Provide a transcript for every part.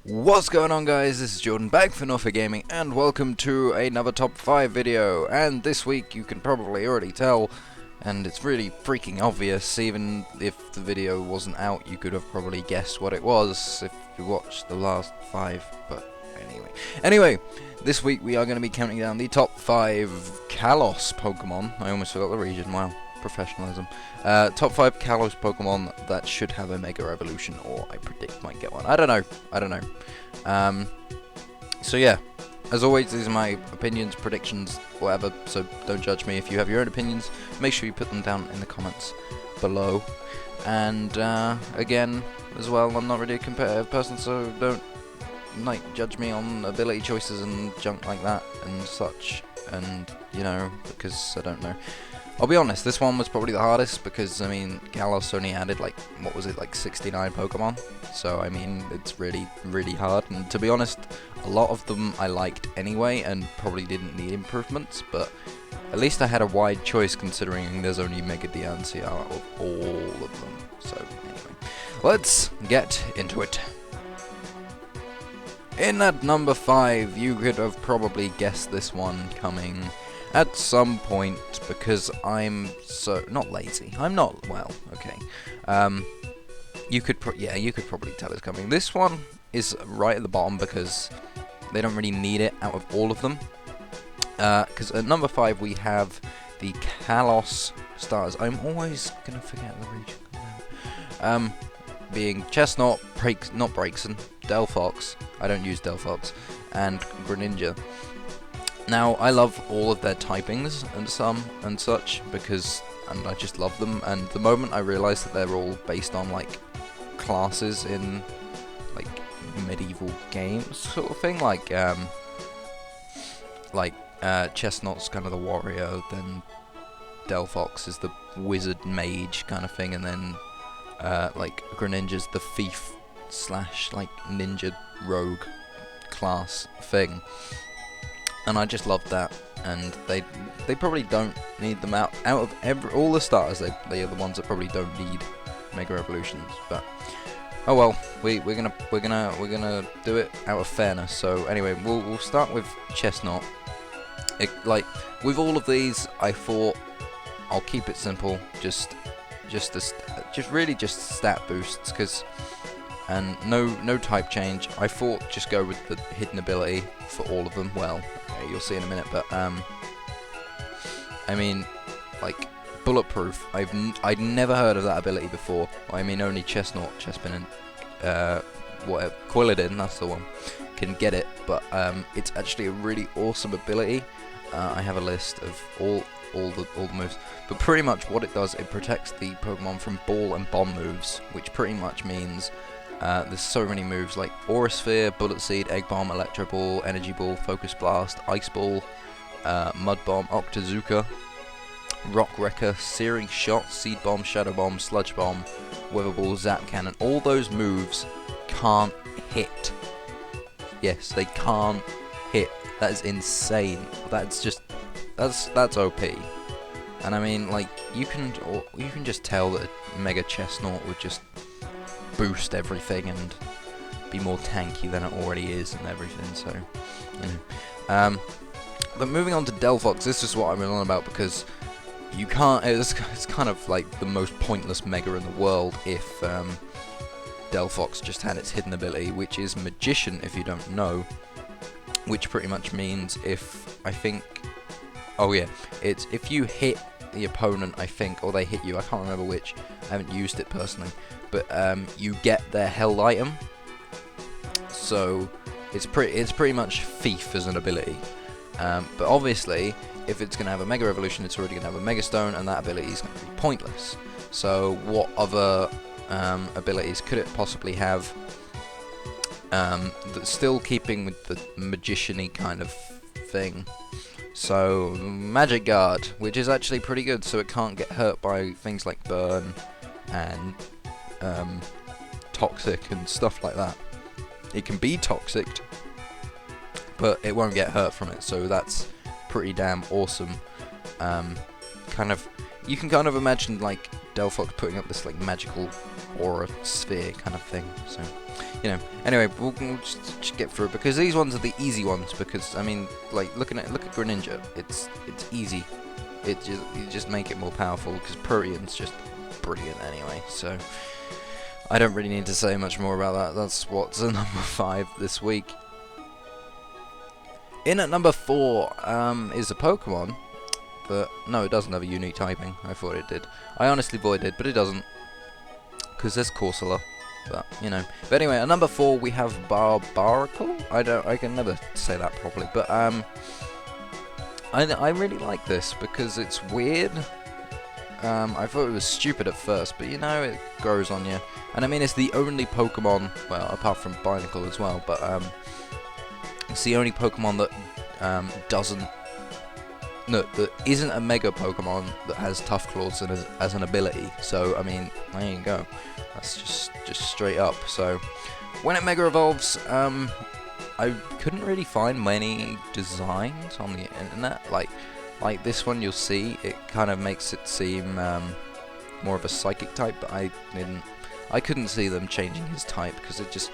What's going on, guys? This is Jordan back for Norfolk Gaming, and welcome to another top 5 video. And this week, you can probably already tell, and it's really freaking obvious, even if the video wasn't out, you could have probably guessed what it was if you watched the last 5, but anyway, this week we are going to be counting down the top 5 Kalos Pokemon. I almost forgot the region, wow. Professionalism. Top 5 Kalos Pokemon that should have a Mega Evolution, or I predict might get one. I don't know. So yeah, as always, these are my opinions, predictions, whatever, so don't judge me. If you have your own opinions, make sure you put them down in the comments below. And again, as well, I'm not really a competitive person, so don't judge me on ability choices and junk like that and such, and you know, because I don't know. I'll be honest, this one was probably the hardest because, I mean, Kalos only added, like, what was it, like 69 Pokemon? So, I mean, it's really, really hard. And to be honest, a lot of them I liked anyway and probably didn't need improvements, but at least I had a wide choice considering there's only Mega Diancie out of all of them. So, anyway, let's get into it. In at number 5, you could have probably guessed this one coming at some point, because I'm so not lazy. I'm not, well, okay. You could probably tell it's coming. This one is right at the bottom because they don't really need it out of all of them. Because at number 5 we have the Kalos starters. I'm always gonna forget the region. Being Chestnut, not Braixen, Delphox. I don't use Delphox, and Greninja. Now, I love all of their typings and such, and I just love them, and the moment I realized that they're all based on, like, classes in, like, medieval games sort of thing, like Chestnut's kind of the warrior, then Delphox is the wizard mage kind of thing, and then, like, Greninja's the thief / like, ninja rogue class thing. And I just love that, and they probably don't need them out of all the starters. They are the ones that probably don't need Mega Evolutions, but oh well, we're gonna do it out of fairness. So anyway, we'll start with Chestnut. Like with all of these, I thought I'll keep it simple, just really just stat boosts, and no type change. I thought just go with the hidden ability for all of them. Well, okay, you'll see in a minute, but I mean, like, bulletproof. I'd never heard of that ability before. I mean, only Chestnut, Chespin, and whatever, Quilladin, that's the one, can get it. But it's actually a really awesome ability. I have a list of all the moves, but pretty much what it does, it protects the Pokemon from ball and bomb moves, which pretty much means there's so many moves like Aura Sphere, Bullet Seed, Egg Bomb, Electro Ball, Energy Ball, Focus Blast, Ice Ball, Mud Bomb, Octazooka, Rock Wrecker, Searing Shot, Seed Bomb, Shadow Bomb, Sludge Bomb, Weather Ball, Zap Cannon. All those moves can't hit. Yes, they can't hit. That is insane. That's OP. And I mean, like, you can just tell that a Mega Chestnut would just boost everything and be more tanky than it already is and everything, so, you know. But moving on to Delphox, this is what I'm on about, because you can't, it's kind of like the most pointless Mega in the world if Delphox just had its hidden ability, which is Magician, if you don't know, which pretty much means it's if you hit the opponent, I think, or they hit you, I can't remember which, I haven't used it personally, but you get their held item, so it's pretty much Thief as an ability, but obviously if it's going to have a Mega Evolution, it's already going to have a Mega Stone, and that ability is going to be pointless. So what other abilities could it possibly have that's still keeping with the magician-y kind of thing? So, Magic Guard, which is actually pretty good, so it can't get hurt by things like Burn and Toxic and stuff like that. It can be toxic, but it won't get hurt from it, so that's pretty damn awesome. You can kind of imagine, like, Delphox putting up this, like, magical aura sphere kind of thing. So, you know. Anyway, we'll just get through it, because these ones are the easy ones. Because I mean, like look at Greninja. It's easy. You just make it more powerful, because Protean's just brilliant anyway. So I don't really need to say much more about that. That's what's at number 5 this week. In at number 4 is a Pokemon. But no, it doesn't have a unique typing. I thought it did. I honestly thought it did, but it doesn't. Because there's Corsola. But, you know. But anyway, at number 4 we have Barbaracle. I can never say that properly. But, I really like this because it's weird. I thought it was stupid at first, but you know, it grows on you. And I mean, it's the only Pokemon, well, apart from Barbaracle as well, but, it's the only Pokemon that, that isn't a Mega Pokemon that has Tough Claws as an ability. So I mean, there you go. That's just straight up. So when it Mega Evolves, I couldn't really find many designs on the internet. Like this one, you'll see it kind of makes it seem more of a Psychic type, but I couldn't see them changing his type because it just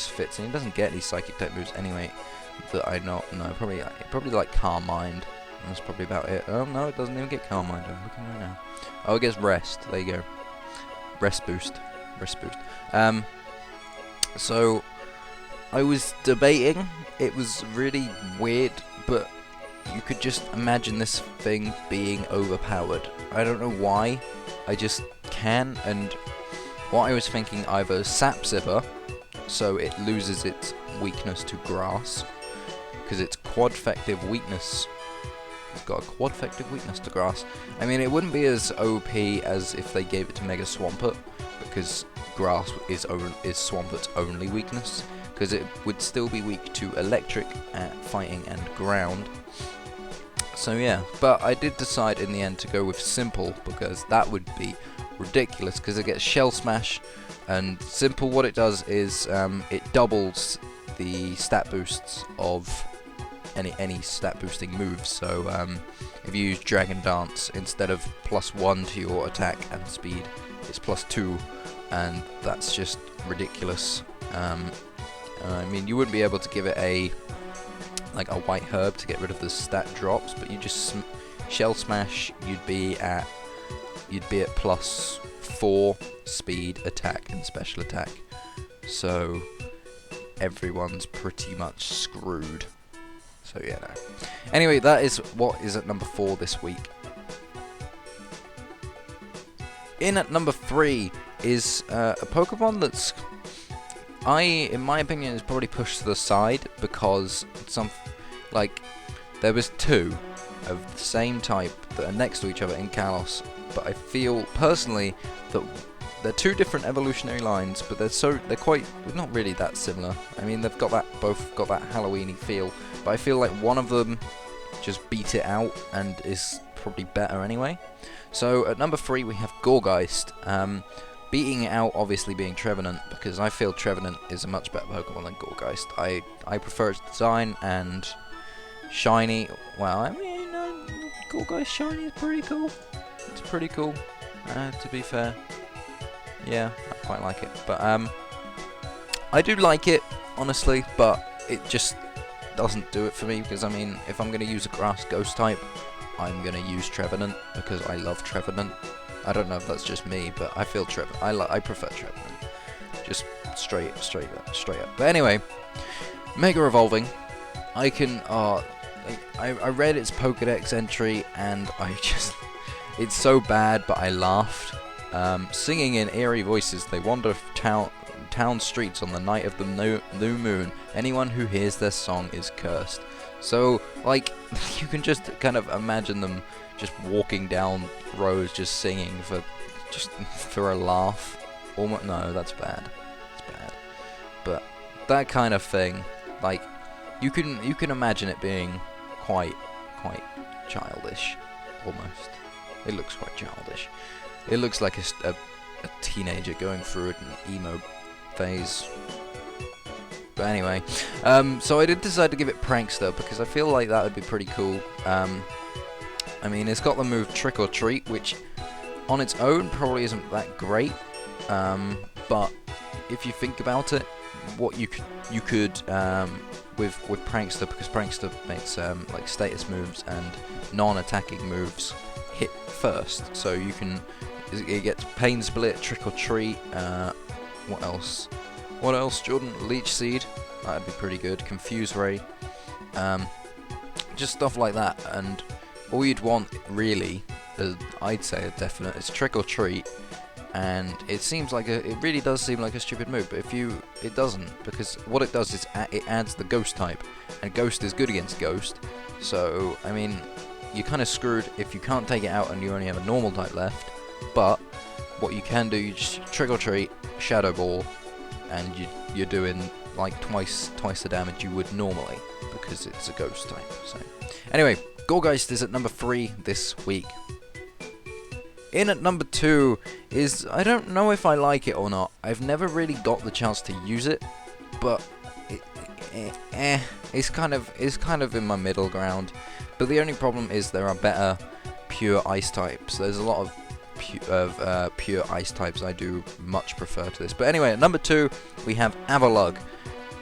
fits, and he doesn't get any Psychic type moves anyway. That I know, probably like Calm Mind. That's probably about it. Oh no, it doesn't even get Calm Mind. I'm looking right now. Oh, it gets Rest. There you go. Rest boost. So I was debating. It was really weird, but you could just imagine this thing being overpowered. I don't know why. I just can. And what I was thinking, either Sap Sipper, so it loses its weakness to Grass, because it's quadfective weakness. It's got a quadfective weakness to Grass. I mean, it wouldn't be as OP as if they gave it to Mega Swampert, because Grass is Swampert's only weakness, because it would still be weak to Electric, Fighting, and Ground. So yeah, but I did decide in the end to go with Simple, because that would be ridiculous, because it gets Shell Smash, and Simple, what it does is it doubles the stat boosts of any stat boosting moves. So if you use Dragon Dance, instead of +1 to your attack and speed, it's +2, and that's just ridiculous. I mean, you wouldn't be able to give it a White Herb to get rid of the stat drops, but you just Shell Smash, you'd be at +4 speed, attack, and special attack. So everyone's pretty much screwed. So yeah, no. Anyway, that is what is at number 4 this week. In at number 3 is a Pokemon that's, in my opinion, is probably pushed to the side, because there was 2 of the same type that are next to each other in Kalos, but I feel personally that they're 2 different evolutionary lines, but they're quite not really that similar. I mean, they've both got that Halloween-y feel, but I feel like one of them just beat it out and is probably better anyway. So at number 3 we have Gourgeist, beating it out obviously being Trevenant, because I feel Trevenant is a much better Pokemon than Gourgeist. I prefer its design, and shiny. Well, I mean, Gourgeist shiny is pretty cool. It's pretty cool, to be fair. Yeah, I quite like it, but I do like it honestly, but it just doesn't do it for me, because I mean, if I'm going to use a Grass Ghost type, I'm going to use Trevenant, because I love Trevenant. I don't know if that's just me, but I feel I prefer Trevenant. Just straight up. But anyway, Mega Evolving. I read its Pokédex entry, and it's so bad, but I laughed. Singing in eerie voices, they wander town streets on the night of the new moon. Anyone who hears their song is cursed. So, you can just kind of imagine them just walking down roads, just singing for a laugh. No, that's bad. It's bad. But that kind of thing, you can imagine it being quite childish, almost. It looks quite childish. It looks like a teenager going through an emo phase. But anyway, so I did decide to give it Prankster, because I feel like that would be pretty cool. I mean, it's got the move Trick or Treat, which on its own probably isn't that great, But if you think about it, what you could with Prankster, because Prankster makes like status moves and non-attacking moves hit first, so you can. It gets Pain Split, Trick or Treat. What else? What else, Jordan? Leech Seed. That'd be pretty good. Confuse Ray. Just stuff like that. And all you'd want, really, I'd say a definite, is Trick or Treat. And it really does seem like a stupid move, but it doesn't, because what it does is it adds the Ghost type, and Ghost is good against Ghost. So I mean, you're kind of screwed if you can't take it out and you only have a normal type left. But what you can do, you just Trick or Treat, Shadow Ball, and you're doing like twice the damage you would normally, because it's a Ghost type. So anyway, Gourgeist is at number 3 this week. In at number 2 is, I don't know if I like it or not. I've never really got the chance to use it, but it's kind of in my middle ground. But the only problem is there are better pure ice types. There's a lot of pure ice types I do much prefer to this. But anyway, at number 2 we have Avalugg.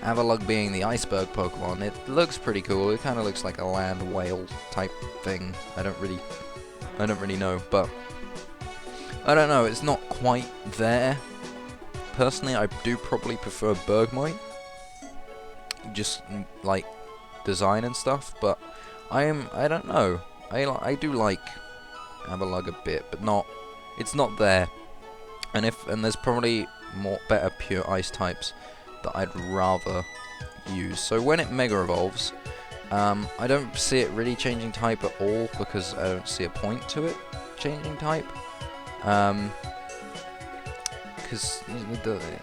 Avalugg being the iceberg Pokemon. It looks pretty cool. It kind of looks like a land whale type thing. I don't really know, but I don't know, it's not quite there. Personally, I do probably prefer Bergmite, just like design and stuff, but I don't know. I do like Avalugg a bit, but it's not there. And there's probably better pure ice types that I'd rather use. So when it Mega Evolves, I don't see it really changing type at all, because I don't see a point to it changing type. Because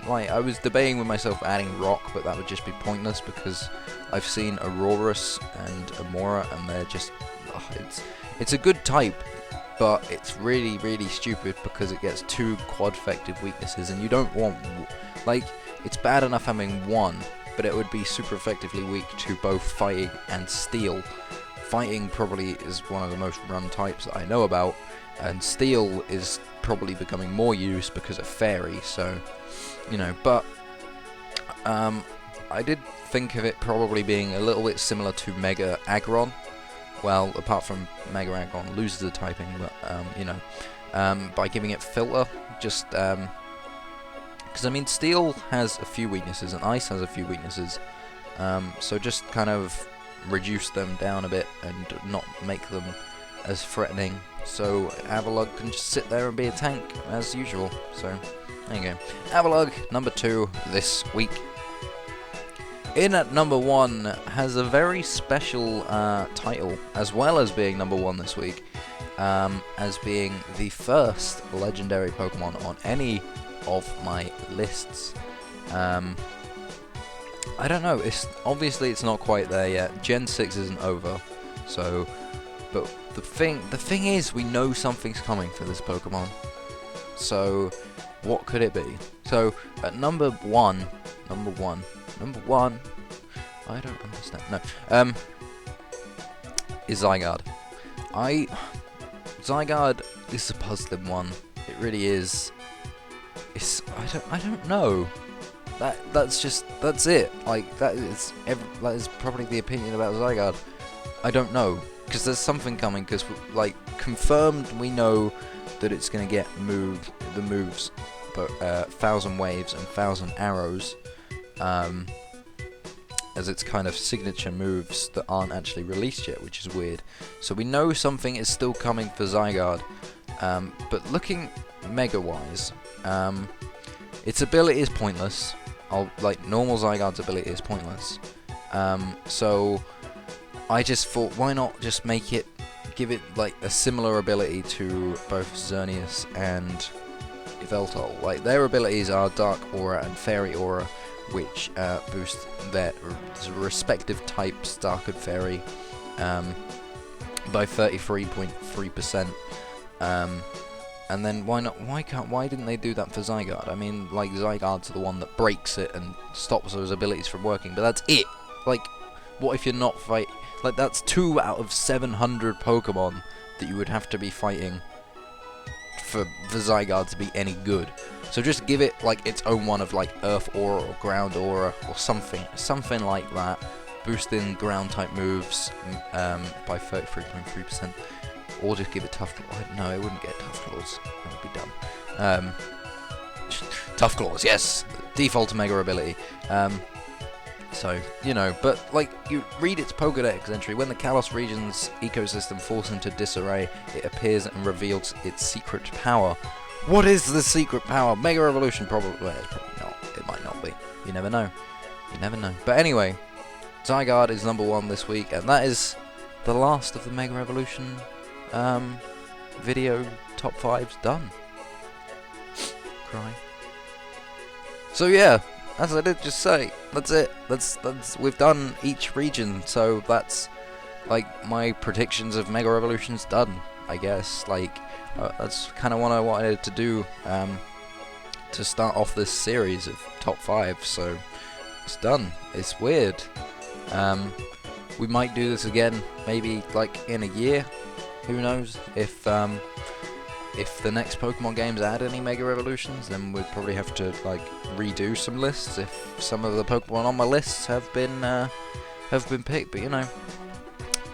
like, I was debating with myself adding Rock, but that would just be pointless, because I've seen Aurorus and Amora, and they're just it's a good type, but it's really, really stupid because it gets 2 quad-effective weaknesses, and you don't want, like, it's bad enough having 1, but it would be super effectively weak to both Fighting and Steel. Fighting probably is one of the most run types that I know about, and Steel is probably becoming more used because of Fairy, so, you know, but I did think of it probably being a little bit similar to Mega Aggron. Well, apart from Mega Aggron loses the typing, but, you know, by giving it Filter, just, because, I mean, Steel has a few weaknesses, and Ice has a few weaknesses, so just kind of reduce them down a bit, and not make them as threatening, so Avalugg can just sit there and be a tank, as usual. So, there you go. Avalugg, number 2 this week. In at number 1 has a very special title, as well as being number 1 this week, as being the first legendary Pokemon on any of my lists. I don't know, obviously it's not quite there yet. Gen 6 isn't over, so, but the thing is, we know something's coming for this Pokemon. So, what could it be? So, at number one, I don't understand. No, is Zygarde. Zygarde is a puzzling one. It really is. I don't know. That's it. Like, that is probably the opinion about Zygarde. I don't know, because there's something coming. Because, like, confirmed, we know that it's gonna get the moves, but 1,000 waves and 1,000 arrows, as its kind of signature moves that aren't actually released yet, which is weird. So we know something is still coming for Zygarde, but looking mega-wise, its ability is pointless. Like, normal Zygarde's ability is pointless. So I just thought, why not just give it like a similar ability to both Xerneas and Yveltal. Like, their abilities are Dark Aura and Fairy Aura, which boost their respective types, Dark and Fairy, by 33.3%. And then why didn't they do that for Zygarde? I mean, like, Zygarde's the one that breaks it and stops those abilities from working, but that's it. Like, what if you're not fighting? Like, that's 2 out of 700 Pokemon that you would have to be fighting for Zygarde to be any good. So just give it like its own one of like Earth Aura or Ground Aura or something like that. Boosting ground type moves by 33.3%, or just give it Tough Claws. No, it wouldn't get Tough Claws. That would be dumb. Tough Claws, yes, default Mega ability. So, you know, but like, you read its Pokédex entry. When the Kalos region's ecosystem falls into disarray, it appears and reveals its secret power. What is the secret power? Mega Evolution, probably. Well, it's probably not. It might not be. You never know. You never know. But anyway, Zygarde is #1 this week, and that is the last of the Mega Evolution video top 5s done. Cry. So yeah, as I did just say, that's it. That's we've done each region, so that's like my predictions of Mega Evolution's done, I guess. Like that's kind of what I wanted to do to start off this series of top 5. So it's done. It's weird. We might do this again, maybe like in a year. Who knows? If the next Pokemon games add any Mega Evolutions, then we'd probably have to like redo some lists. If some of the Pokemon on my lists have been picked, but you know,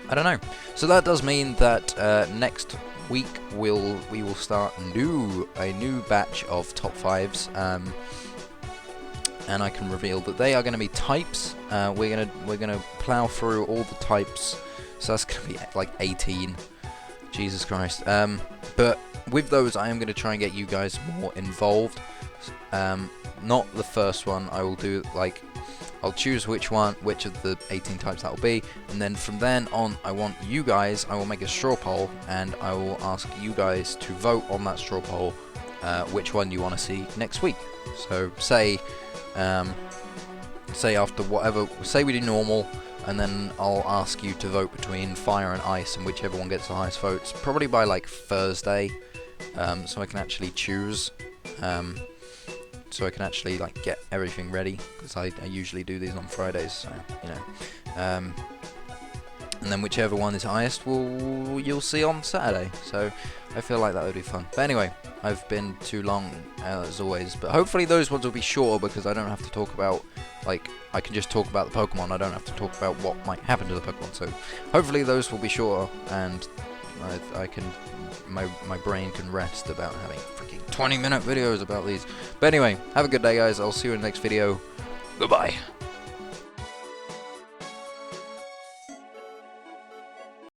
I don't know. So that does mean that next week we will start a new batch of top 5s. And I can reveal that they are going to be types. We're gonna plow through all the types, so that's going to be like 18. Jesus Christ. But with those, I am going to try and get you guys more involved. Not the first one. I will do like I'll choose which of the 18 types that will be, and then from then on, I want you guys. I will make a straw poll, and I will ask you guys to vote on that straw poll which one you want to see next week. So say after whatever, say we do normal, and then I'll ask you to vote between fire and ice, and whichever one gets the highest votes, probably by like Thursday, so I can actually choose, so I can actually like get everything ready, because I usually do these on Fridays, so you know, and then whichever one is highest you'll see on Saturday. So I feel like that would be fun. But anyway, I've been too long as always, but hopefully those ones will be shorter, because I don't have to talk about, like, I can just talk about the Pokemon. I don't have to talk about what might happen to the Pokemon. So hopefully those will be shorter, and I can my brain can rest about having freaking 20-minute videos about these. But anyway, have a good day, guys. I'll see you in the next video. Goodbye.